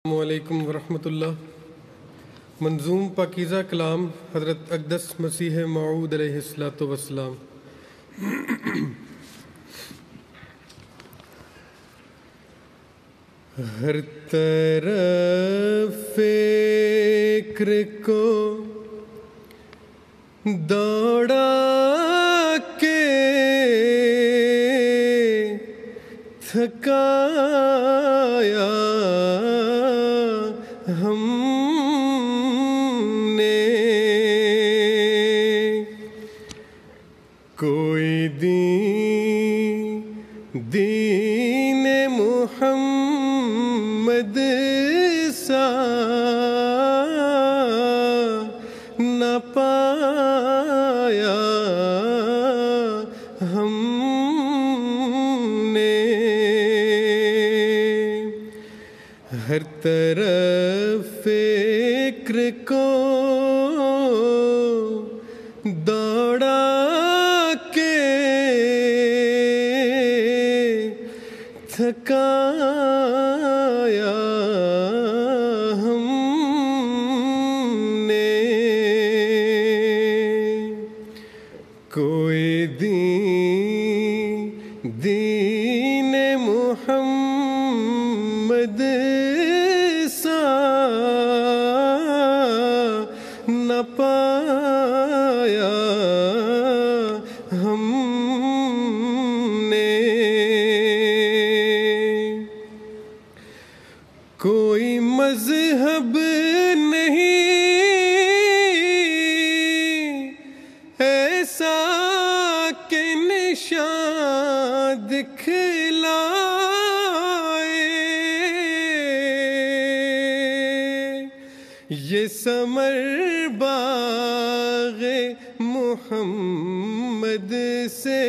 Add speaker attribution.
Speaker 1: السلام علیکم ورحمۃ اللہ۔ منظوم پاکیزہ کلام حضرت اقدس مسیح موعود علیہ الصلوۃ والسلام۔ ہر طرف فکر کو دوڑا کے تھکایا ہم نے، کوئی دین محمد سا نہ پایا ہم نے، ہر طرف فکر کو دوڑا کے تھکایا ہم نے، کوئی دین محمد سا نہ پایا ہم نے، کوئی مذہب نہیں ایسا کہ نشان دکھلائے، یہ ثمر باغ محمد سے